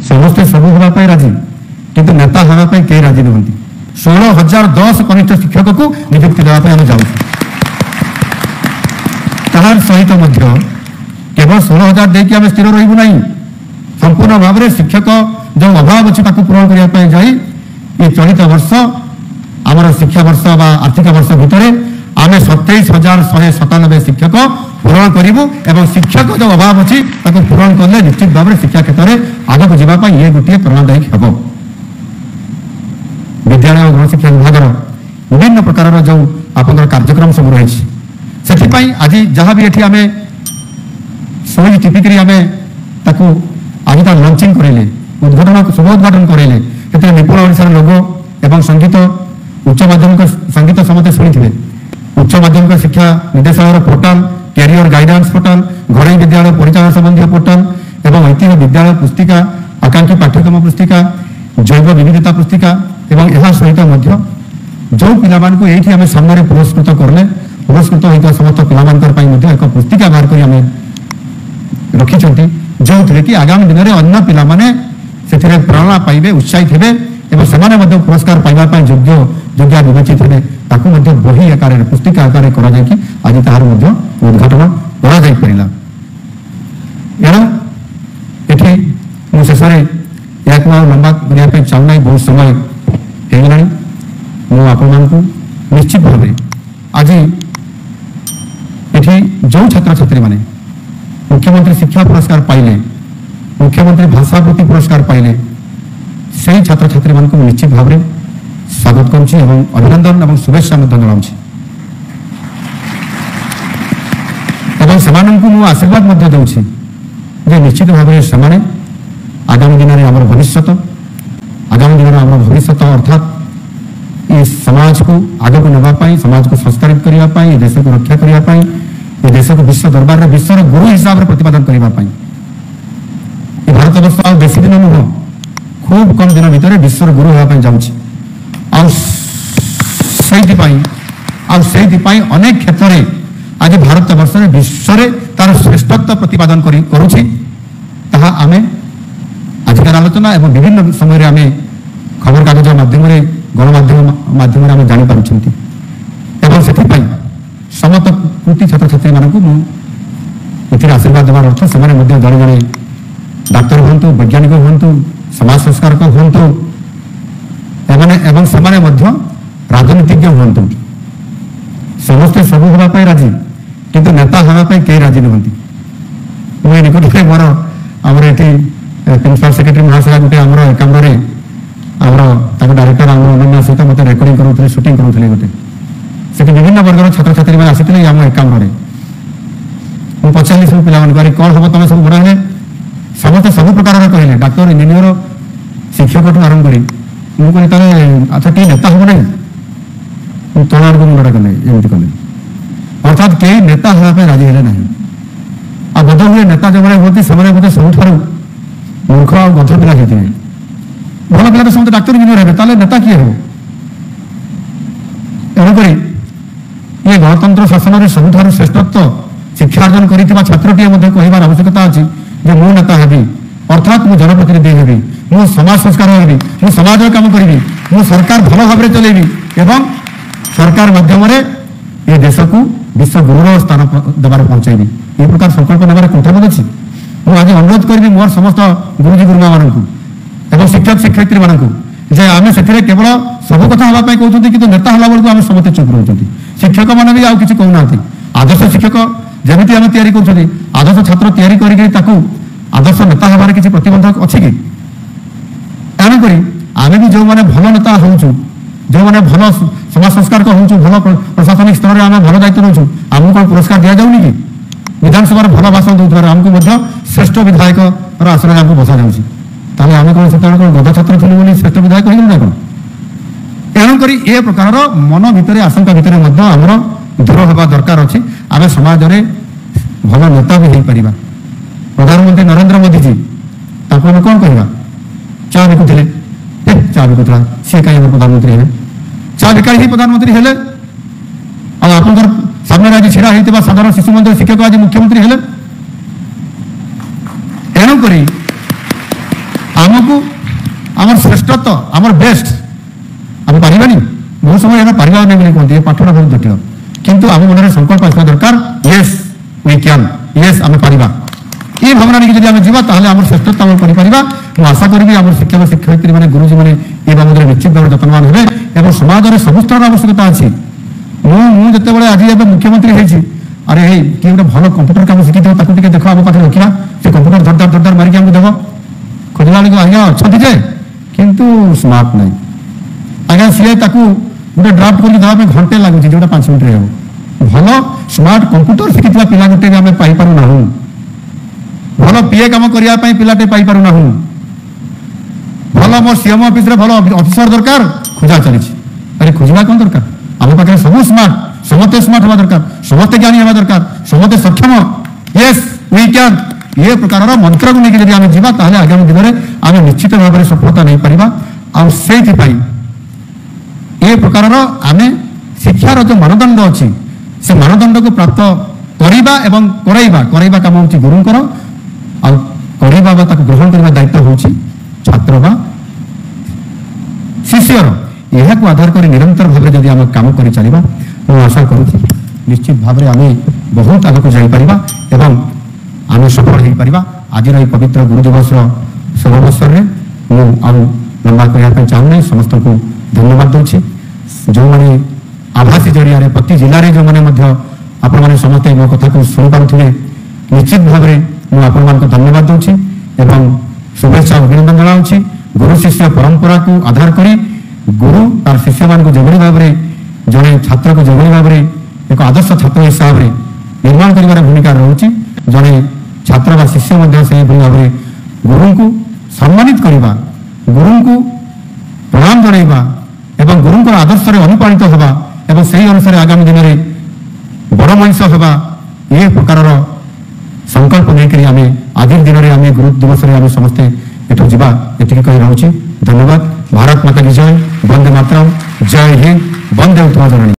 समस्ते सबू हाँपी राजी किंतु नेता हाँपी कई राजी नुहति 16,010 कनिष्ठ शिक्षक को नियुक्ति देवाई आम जाऊँ तार सहित केवल 16,000 देकी आम स्थिर रही ना संपूर्ण भाव में शिक्षक जो अभाव अच्छी पूरण करने जाई ये चलित वर्ष आमर शिक्षा वर्ष बा आर्थिक वर्ष भितर आम 27,197 शिक्षक पूरण करूँ शिक्षक जो अभाव अच्छी पूरण कले निश्चित भाव में शिक्षा क्षेत्र में आगक जावाई ये गोटे प्रेरणादायक हम विद्यालय और गणशिक्षा विभाग विभिन्न प्रकार जो आप कार्यक्रम सब रही से आज जहाँ भी ये आम सुई टिपिक आम आज तो लंचिंग करेले उद्घाटन शुभ उद्घाटन करेले से निपुण ओडिशार लोगो एवं संगीत उच्च माध्यमिक संगीत समस्त शुणी उच्च माध्यमिक शिक्षा निर्देशालय पोर्टाल कैरियर गाइडेंस पोर्टाल घरोई विद्यालय परिचालन संबंधी पोर्टाल एवं ऐतिह्य विद्यालय पुस्तिका आकांक्षी पाठ्यक्रम पुस्तिका जैव विविधता पुस्तिका एवं यह सहित जो पिलामानकु एठी आमे सामने पुरस्कृत करले पुरस्कृत होता समस्त पिलामानकर एक पुस्तिका बाहर कर रखी जो थे कि आगामी दिन में अन्य पिला माने से प्रेरणा पाइबे उत्साहित हेबे एवं सेमाने मध्य पुरस्कार पाइबा योग्य योग्य विवेचित हेबे ताकू मध्य बही आकार पुस्तिका आकार करा जाय कि आज तार मध्य उद्घाटन करा जाय परिला एणु एठी मु शेषरे याक लंबा करिया पे चाहूना बहुत समय हेगलानी मु आपण मानकु निश्चित भाव आज एठी जो छात्र छात्री माने मुख्यमंत्री शिक्षा पुरस्कार पाइले मुख्यमंत्री भाषावृत्ति पुरस्कार पाइले से छात्र छात्री मान निश्चित भाव में स्वागत करुँची अभिनंदन और शुभेच्छा जनाऊँ से आशीर्वाद दूसरी जे निश्चित भाव में से आगामी दिन में आम भविष्य आगामी दिन में आम भविष्य अर्थात ये समाज को आग को नापी समाज को संस्कारित करने देश को रक्षा करने ये देश को विश्व दरबार में विश्वर गुरु हिसाब से प्रतिपादन करने भारत वर्ष आ बेसी दिन नुह खूब कम दिन भितर विश्वर गुरु होगापी जाऊँगी अनेक क्षेत्र में आज भारत वर्ष में विश्व तार श्रेष्ठत्व प्रतिपादन करुँची आम आजिकार आलोचना एवं विभिन्न समय आम खबर कागज मध्यम गणमाध्यम मध्यम आम जापार से समस्त कृति छात्र छात्री मानक आशीर्वाद देवार अर्थ से जड़े जड़े डाक्तर हूँ वैज्ञानिक हूँ समाज संस्कारक हूँ एवं से राजनीतिज्ञ हूँ समस्ते सबू हाँपी राजी किंतु नेता हाँपी कई राजी नुहति मुझे निकट में मोर आमर ये प्रिंसिपल सेक्रेटरी महाशय गोटे आमर एकाम्रे आमर डायरेक्टर आम अनन्या सहित मत रेकर्डिंग करूँ सुटिंग करूँ गोटे से विभिन्न वर्गर छात्र छात्री मैंने आसी आम एकाम्रे मुझे पचारि सब पे कौन हम तुम सब बड़ा है समस्त सब प्रकार कहले डाक्तर इंजीनियर शिक्षक आरंभ करी मुझे कही अच्छा कई नेता हम ना तला आड़ मुंडा कले एमती कले अर्थात कई नेता हाँपे राजी है ना आ बोध हुए नेता जो हमें से बोधे सबुठ मूर्ख आ गध पिला होते भल पिला तो समस्त डाक्तर इंजीनियर हे नेता किए हो तेणुक ये गणतंत्र शासन में सबुठ श्रेष्ठत्व शिक्षार्जन कर छात्रटीए कहबार आवश्यकता अच्छी जे मु नेता हेबी अर्थात मु जनप्रतिनिधि हेबी मु समाज संस्कार हेबी मु समाज काम करी मु सरकार भल भाव में चलेबी एवं सरकार माध्यम ये देश को विश्व गुरुर स्थान देवार पहुंचाइबी ये प्रकार संकल्प नेबार कुंठा अच्छी मुझे आज अनुरोध करी मोर समस्त गुरुजी गुरुमा मानू शिक्षक शिक्षयित्री मानू जे आम से केवल सब कथा हाँपी कहते कि नेता हला बेलू आम समस्त चुप रोच शिक्षक मैंने भी आउ कि कहना आदर्श शिक्षक जमी आम तैयारी कर आदर्श छात्र तैयारी कर आदर्श नेता हबार किसी प्रतिबंधक अच्छी कि तेणुक आम भी जो मैंने भल नेता हूँ जो मैंने भल समाज संस्कार हूँ भल प्रशासनिक स्तर में आम भल दायित्व नौ आमको कौन पुरस्कार दि जाऊनी कि विधानसभा भल भाषण दूसर आमको श्रेष्ठ विधायक आसन में आमको बसा जाऊँगी आम कौन से गध छात्र थी श्रेष्ठ विधायक कह कौन तेणुक ये प्रकार मन भितर आशंका भितर आमर दूर हवा दरकार अच्छी आम समाज में भल नेता भी हो पार प्रधानमंत्री नरेंद्र मोदी जी कौन कहवा चा बिकुले चा बिकुला सी कहीं प्रधानमंत्री है चा बिकाई ही प्रधानमंत्री हेले आप सामने आज छिड़ा होता साधारण शिशु मंदिर शिक्षक आज मुख्यमंत्री हेले तेणुक आमको आम श्रेष्ठत्व आम बेस्ट आम पारिबानी बहुत समय आम पारिबा नहीं कहते पाठटा बहुत जटिल किंतु आम मन में संकल्प आसवा दरकार येस वी कैन येस आम पारिबा ये भावना नहीं जब आम जावा ताहले आम श्रेष्ठत्व आम करिपारिबा मु आशा करी आम शिक्षक शिक्षयित्री मैंने गुरुजी मैंने ये बाबद निश्चित भाव जत्नवान हे और समाज में समस्तर आवश्यकता अच्छी मुझे आज मुख्यमंत्री होती अरे हे किए गोटे भल कंप्यूटर काम शिखी देख देख आम पाखे रखा से कंप्यूटर धरदार धरदार मारिक आमको देव खोजला बेलू आज्ञा अच्छा जे किंतु स्मार्ट नहीं आज्ञा सी गोटे ड्राफ्ट करके देवाई घंटे लगुच जो 5 मिनट हो भल स्मार्ट कंप्यूटर शिखी पिला गोटे भी आम पाइपारूना भल पीए काम करने पिलाटे पाइपारूना भल मो सीएम ऑफिस भल ऑफिसर दरकार खोजा चली अरे खोजा कौन दरकार आम पाखे सब स्मार्ट समस्ते स्मार्ट हवा दरकार समस्ते ज्ञानी हवा दरकार समस्ते सक्षम यस वी कैन ये प्रकार मंत्र को लेकिन आम जावा आगामी दिन में आम निश्चित भाव में सफलता नहीं पारिबा से प्रकार आम शिक्षार जो मानदंड अच्छी से मानदंड को प्राप्त करवा एवं करवा काम हूँ गुरुंकर आवा ग्रहण करने दायित्व हूँ छात्र बा शिष्यर यह आधार कर निरंतर भाव में जब आम कम कर चलवा मुझे आशा करुँच निश्चित भाव में आम बहुत आगे को जापर एवं आम सफल हो पार आज पवित्र गुरु दिवस शुभ अवसर में मुझे लंबा करने चाहूना समस्त को धन्यवाद दूसरी जो मैंने आभासी जरिया प्रति जिले में जो मैंने आपण मैंने समस्ते मो कथा को शुणी पारे निश्चित भाव में मुझे धन्यवाद दूसरी एवं शुभेच्छा अभिनंदन जनाऊँगी गुरु शिष्य परंपरा को आधार कर गुरु तार शिष्य मान जो भाव में जड़े छात्र को जो भाव में एक आदर्श छात्र हिसाब से निर्माण कर भूमिका रोचे जड़े छात्र व शिष्य से भाव में गुरु को सम्मानित करवा गुरु को प्रणाम जनइबा एवं गुरु आदर्श अनुप्राणित हवा एवं से अनुसार आगामी दिन में बड़ मनीष हवा ये प्रकार संकल्प लेकर आम आज दिन में आम गुरु दिवस आम समस्ते एठू जा ये कही रोचे धन्यवाद। भारत माता की जय, वंदे मातरम, जय हिंद, वंदे उत्तराधरणी।